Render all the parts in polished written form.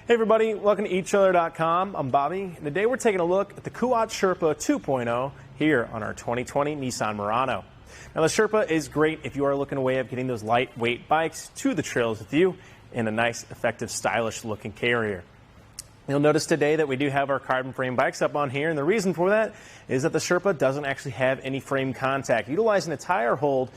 Hey everybody, welcome to etrailer.com. I'm Bobby, and today we're taking a look at the Kuat Sherpa 2.0 here on our 2020 Nissan Murano. Now the Sherpa is great if you are looking a way of getting those lightweight bikes to the trails with you in a nice, effective, stylish looking carrier. You'll notice today that we do have our carbon frame bikes up on here, and the reason for that is that the Sherpa doesn't actually have any frame contact. Utilizing a tire hold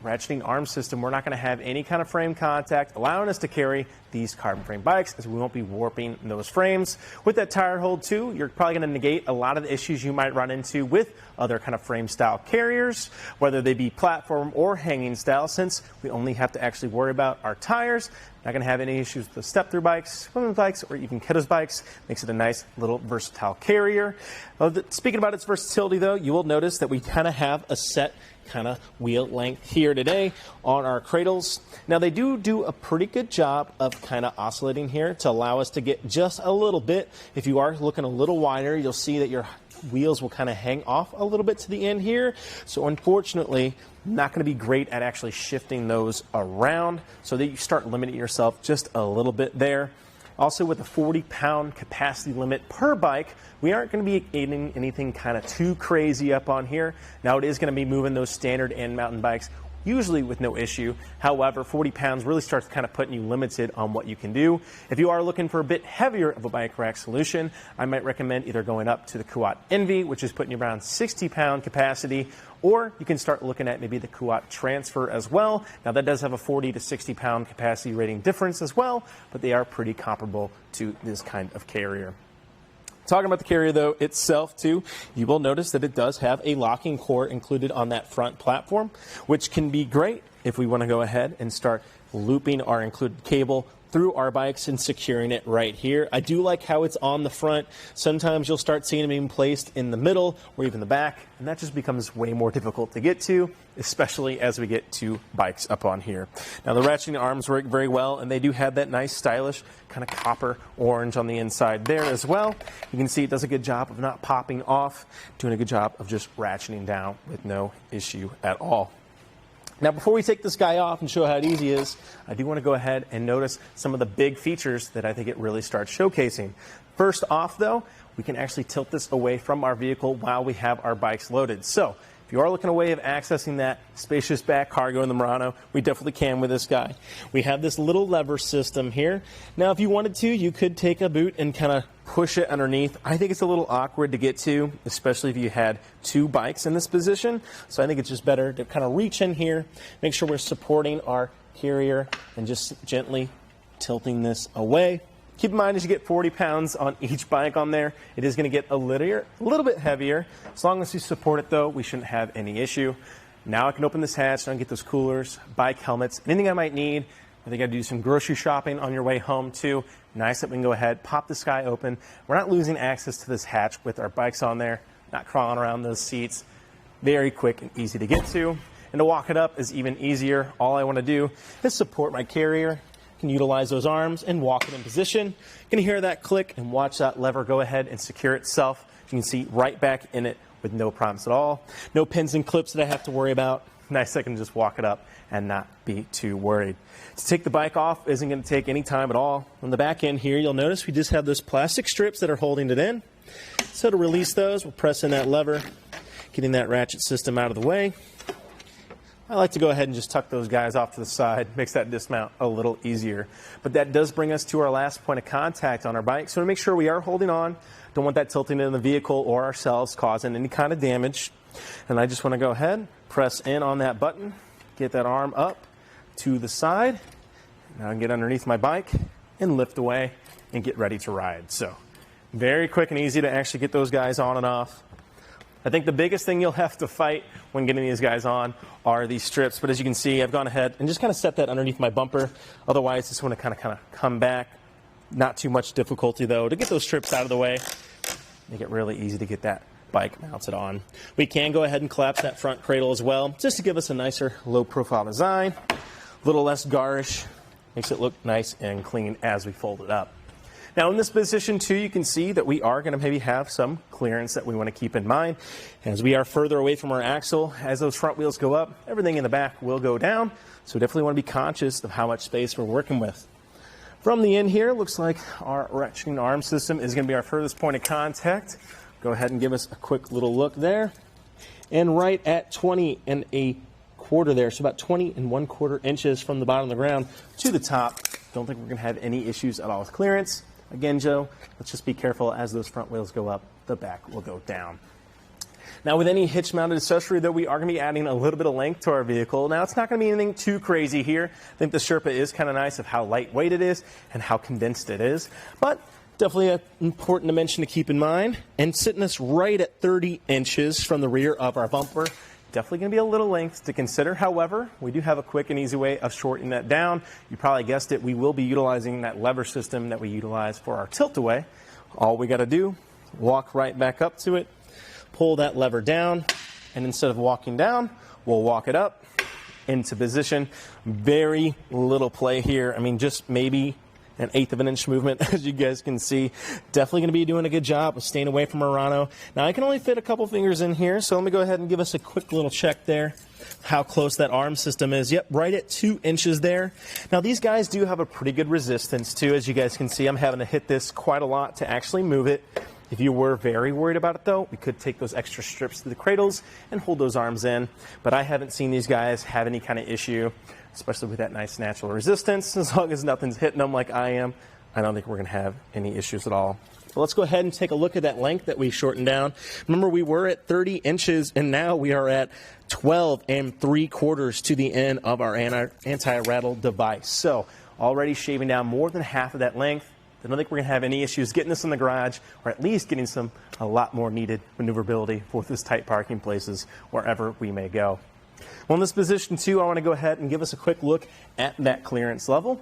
ratcheting arm system, we're not going to have any kind of frame contact, allowing us to carry these carbon frame bikes as we won't be warping those frames. With that tire hold too, you're probably going to negate a lot of the issues you might run into with other kind of frame style carriers, whether they be platform or hanging style, since we only have to actually worry about our tires. Not going to have any issues with the step-through bikes, women's bikes, or even kiddos bikes. Makes it a nice little versatile carrier. Speaking about its versatility though, you will notice that we kind of have a set kind of wheel length here today on our cradles. Now they do a pretty good job of kind of oscillating here to allow us to get just a little bit. If you are looking a little wider, you'll see that your wheels will kind of hang off a little bit to the end here. So unfortunately, not going to be great at actually shifting those around, so that you start limiting yourself just a little bit there. Also, with a 40-pound capacity limit per bike, we aren't going to be getting anything kind of too crazy up on here. Now, it is going to be moving those standard and mountain bikes, usually with no issue. However, 40 pounds really starts kind of putting you limited on what you can do. If you are looking for a bit heavier of a bike rack solution, I might recommend either going up to the Kuat Envy, which is putting you around 60-pound capacity, or you can start looking at maybe the Kuat Transfer as well. Now that does have a 40 to 60-pound capacity rating difference as well, but they are pretty comparable to this kind of carrier. Talking about the carrier though itself too, you will notice that it does have a locking core included on that front platform, which can be great if we want to go ahead and start looping our included cable through our bikes and securing it right here. I do like how it's on the front. Sometimes you'll start seeing them being placed in the middle or even the back, and that just becomes way more difficult to get to, especially as we get to bikes up on here. Now the ratcheting arms work very well, and they do have that nice stylish kind of copper orange on the inside there as well. You can see it does a good job of not popping off, doing a good job of just ratcheting down with no issue at all. Now, before we take this guy off and show how easy it is, I do want to go ahead and notice some of the big features that I think it really starts showcasing. First off, though, we can actually tilt this away from our vehicle while we have our bikes loaded. So, if you are looking a way of accessing that spacious back cargo in the Murano, we definitely can with this guy. We have this little lever system here. Now, if you wanted to, you could take a boot and kind of push it underneath. I think it's a little awkward to get to, especially if you had two bikes in this position. So I think it's just better to kind of reach in here, make sure we're supporting our carrier, and just gently tilting this away. Keep in mind, as you get 40 pounds on each bike on there, it is going to get a little bit heavier. As long as you support it, though, we shouldn't have any issue. Now I can open this hatch and get those coolers, bike helmets, anything I might need. I think I'd do some grocery shopping on your way home, too. Nice that we can go ahead, pop this guy open. We're not losing access to this hatch with our bikes on there, not crawling around those seats. Very quick and easy to get to. And to walk it up is even easier. All I want to do is support my carrier. Can utilize those arms and walk it in position. You can hear that click and watch that lever go ahead and secure itself. You can see right back in it with no problems at all. No pins and clips that I have to worry about. Nice, I can just walk it up and not be too worried. To take the bike off isn't going to take any time at all. On the back end here, you'll notice we just have those plastic strips that are holding it in. So to release those, we'll press in that lever, getting that ratchet system out of the way. I like to go ahead and just tuck those guys off to the side. Makes that dismount a little easier. But that does bring us to our last point of contact on our bike. So to make sure we are holding on, don't want that tilting in the vehicle or ourselves causing any kind of damage. And I just want to go ahead, press in on that button, get that arm up to the side. Now I can get underneath my bike and lift away and get ready to ride. So very quick and easy to actually get those guys on and off. I think the biggest thing you'll have to fight when getting these guys on are these strips. But as you can see, I've gone ahead and just kind of set that underneath my bumper. Otherwise, just want to kind of come back. Not too much difficulty, though, to get those strips out of the way. Make it really easy to get that bike mounted on. We can go ahead and collapse that front cradle as well, just to give us a nicer low-profile design. A little less garish. Makes it look nice and clean as we fold it up. Now in this position too, you can see that we are going to maybe have some clearance that we want to keep in mind. As we are further away from our axle, as those front wheels go up, everything in the back will go down. So definitely want to be conscious of how much space we're working with. From the end here, looks like our ratcheting arm system is going to be our furthest point of contact. Go ahead and give us a quick little look there. And right at 20 1/4 there, so about 20 1/4 inches from the bottom of the ground to the top. Don't think we're going to have any issues at all with clearance. Again, Joe, let's just be careful as those front wheels go up, the back will go down. Now, with any hitch-mounted accessory, though, we are going to be adding a little bit of length to our vehicle. Now, it's not going to be anything too crazy here. I think the Sherpa is kind of nice of how lightweight it is and how condensed it is. But definitely an important dimension to keep in mind. And sitting us right at 30 inches from the rear of our bumper, definitely going to be a little length to consider. However, we do have a quick and easy way of shortening that down. You probably guessed it. We will be utilizing that lever system that we utilize for our tilt-away. All we got to do, walk right back up to it, pull that lever down, and instead of walking down, we'll walk it up into position. Very little play here. I mean, just maybe an 1/8 of an inch movement, as you guys can see. Definitely going to be doing a good job of staying away from Murano. Now, I can only fit a couple fingers in here, so let me go ahead and give us a quick little check there, how close that arm system is. Yep, right at 2 inches there. Now, these guys do have a pretty good resistance, too. As you guys can see, I'm having to hit this quite a lot to actually move it. If you were very worried about it, though, we could take those extra strips to the cradles and hold those arms in. But I haven't seen these guys have any kind of issue, especially with that nice natural resistance. As long as nothing's hitting them like I am, I don't think we're going to have any issues at all. Well, let's go ahead and take a look at that length that we shortened down. Remember, we were at 30 inches, and now we are at 12 3/4 to the end of our anti-rattle device. So already shaving down more than half of that length. I don't think we're going to have any issues getting this in the garage, or at least getting a lot more needed maneuverability for this tight parking places wherever we may go. Well, in this position, too, I want to go ahead and give us a quick look at that clearance level.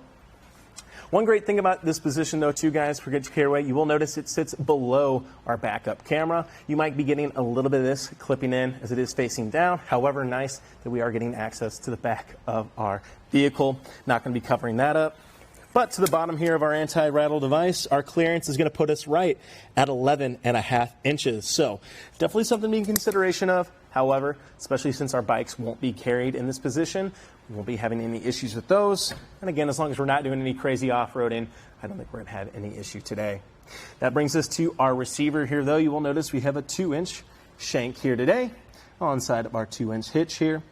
One great thing about this position, though, too, guys, for Hitch Carrier, you will notice it sits below our backup camera. You might be getting a little bit of this clipping in as it is facing down. However, nice that we are getting access to the back of our vehicle. Not going to be covering that up. But to the bottom here of our anti-rattle device, our clearance is going to put us right at 11.5 inches. So definitely something to be in consideration of. However, especially since our bikes won't be carried in this position, we won't be having any issues with those. And again, as long as we're not doing any crazy off-roading, I don't think we're going to have any issue today. That brings us to our receiver here, though. You will notice we have a 2-inch shank here today on side of our 2-inch hitch here.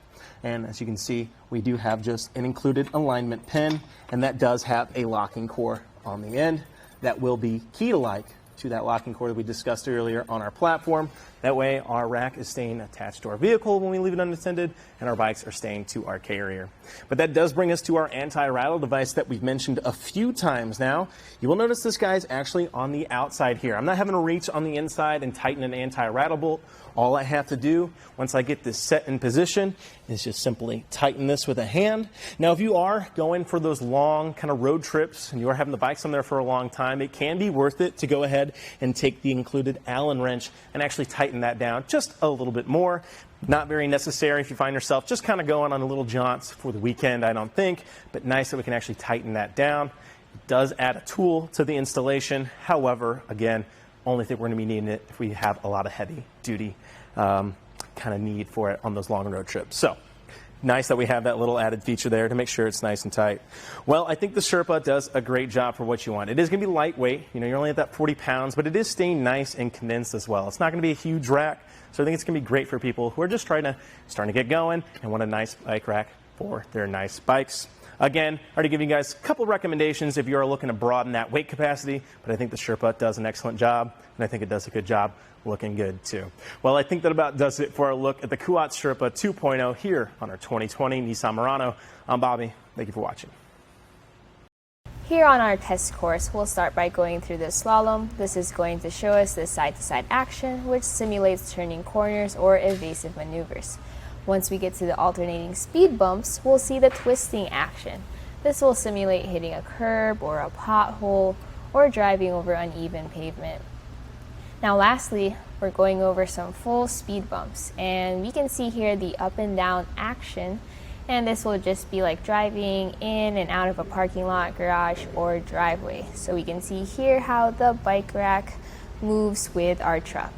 And as you can see, we do have just an included alignment pin, and that does have a locking core on the end that will be key-like to that locking core that we discussed earlier on our platform. That way, our rack is staying attached to our vehicle when we leave it unattended, and our bikes are staying to our carrier. But that does bring us to our anti-rattle device that we've mentioned a few times now. You will notice this guy's actually on the outside here. I'm not having to reach on the inside and tighten an anti-rattle bolt. All I have to do, once I get this set in position, is just simply tighten this with a hand. Now, if you are going for those long kind of road trips and you are having the bikes on there for a long time, it can be worth it to go ahead and take the included Allen wrench and actually tighten that down just a little bit more. Not very necessary if you find yourself just kind of going on a little jaunts for the weekend, I don't think, but nice that we can actually tighten that down. It does add a tool to the installation. However, again, only think we're going to be needing it if we have a lot of heavy duty kind of need for it on those long road trips. So nice that we have that little added feature there to make sure it's nice and tight. Well, I think the Sherpa does a great job for what you want. It is going to be lightweight. You know, you're only at that 40 pounds, but it is staying nice and condensed as well. It's not going to be a huge rack, so I think it's going to be great for people who are just starting to get going and want a nice bike rack for their nice bikes. Again, I already given you guys a couple recommendations if you are looking to broaden that weight capacity, but I think the Sherpa does an excellent job, and I think it does a good job looking good too. Well, I think that about does it for our look at the Kuat Sherpa 2.0 here on our 2020 Nissan Murano. I'm Bobby. Thank you for watching. Here on our test course, we'll start by going through the slalom. This is going to show us the side-to-side action, which simulates turning corners or evasive maneuvers. Once we get to the alternating speed bumps, we'll see the twisting action. This will simulate hitting a curb or a pothole or driving over uneven pavement. Now lastly, we're going over some full speed bumps, and we can see here the up and down action, and this will just be like driving in and out of a parking lot, garage, or driveway. So we can see here how the bike rack moves with our truck.